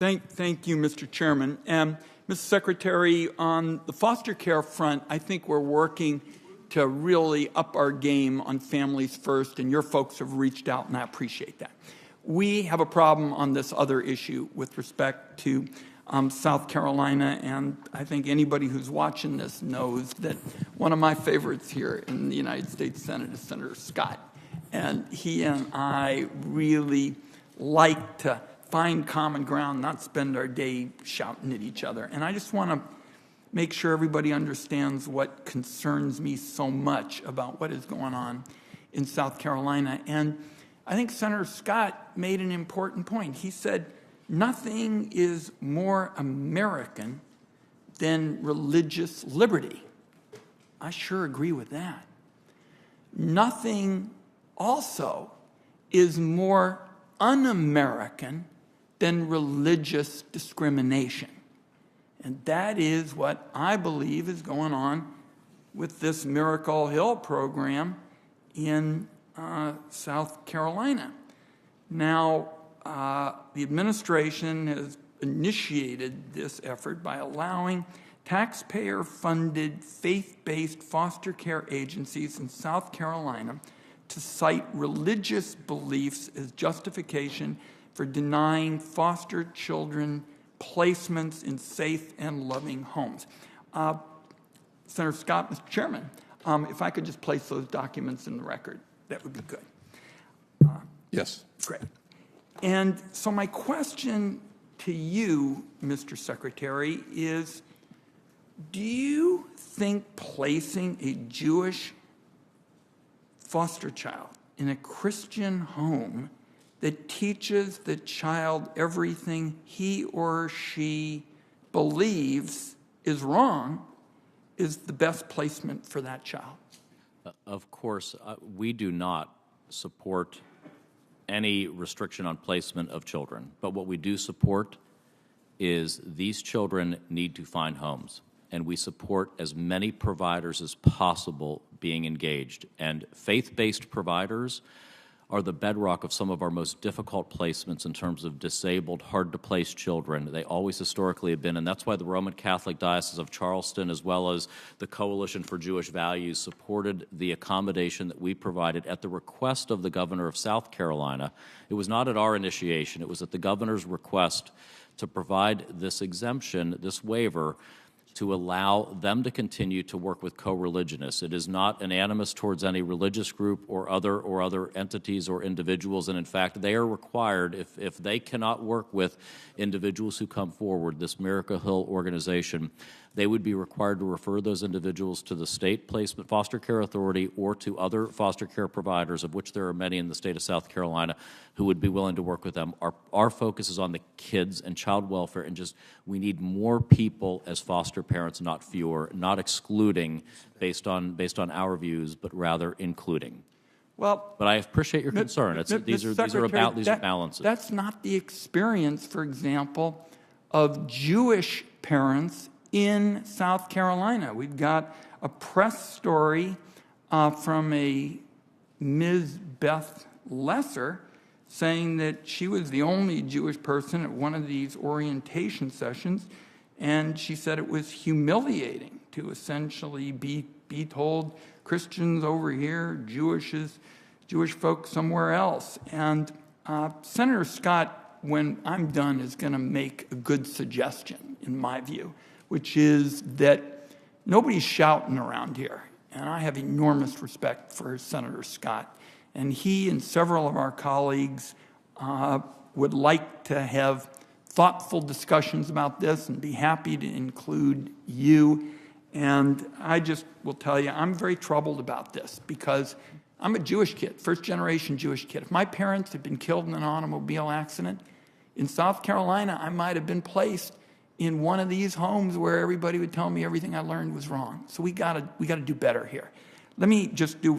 Thank you, Mr. Chairman. Mr. Secretary, on the foster care front, I think we're working to really up our game on Families First, and your folks have reached out, and I appreciate that. We have a problem on this other issue with respect to South Carolina, and I think anybody who's watching this knows that one of my favorites here in the United States Senate is Senator Scott. And he and I really like to find common ground, not spend our day shouting at each other. And I just want to make sure everybody understands what concerns me so much about what is going on in South Carolina. And I think Senator Scott made an important point. He said, nothing is more American than religious liberty. I sure agree with that. Nothing also is more un-American than religious discrimination. And that is what I believe is going on with this Miracle Hill program in South Carolina. Now, the administration has initiated this effort by allowing taxpayer-funded, faith-based foster care agencies in South Carolina to cite religious beliefs as justification for denying foster children placements in safe and loving homes. Senator Scott, Mr. Chairman, if I could just place those documents in the record, that would be good. Yes. Great. And so my question to you, Mr. Secretary, is do you think placing a Jewish foster child in a Christian home that teaches the child everything he or she believes is wrong is the best placement for that child? Of course, we do not support any restriction on placement of children. But what we do support is these children need to find homes. And we support as many providers as possible being engaged. And faith-based providers are the bedrock of some of our most difficult placements in terms of disabled, hard-to-place children. They always historically have been, and that's why the Roman Catholic Diocese of Charleston, as well as the Coalition for Jewish Values, supported the accommodation that we provided at the request of the governor of South Carolina. It was not at our initiation. It was at the governor's request to provide this exemption, this waiver, to allow them to continue to work with co-religionists. It is not an animus towards any religious group or other entities or individuals, and in fact, they are required, if they cannot work with individuals who come forward, this Miracle Hill organization, they would be required to refer those individuals to the state placement foster care authority or to other foster care providers, of which there are many in the state of South Carolina, who would be willing to work with them. Our focus is on the kids and child welfare, and just we need more people as foster parents, not fewer, not excluding based on our views, but rather including. Well, but I appreciate your concern. These are balances. That's not the experience, for example, of Jewish parents in South Carolina. We've got a press story from a Ms. Beth Lesser saying that she was the only Jewish person at one of these orientation sessions, and she said it was humiliating to essentially be told Christians over here, Jewish folks somewhere else. And Senator Scott, when I'm done, is going to make a good suggestion, in my view, which is that nobody's shouting around here. And I have enormous respect for Senator Scott. And he and several of our colleagues would like to have thoughtful discussions about this and be happy to include you. And I just will tell you, I'm very troubled about this because I'm a Jewish kid, first-generation Jewish kid. If my parents had been killed in an automobile accident in South Carolina, I might have been placed in one of these homes where everybody would tell me everything I learned was wrong. So we got to do better here. Let me just do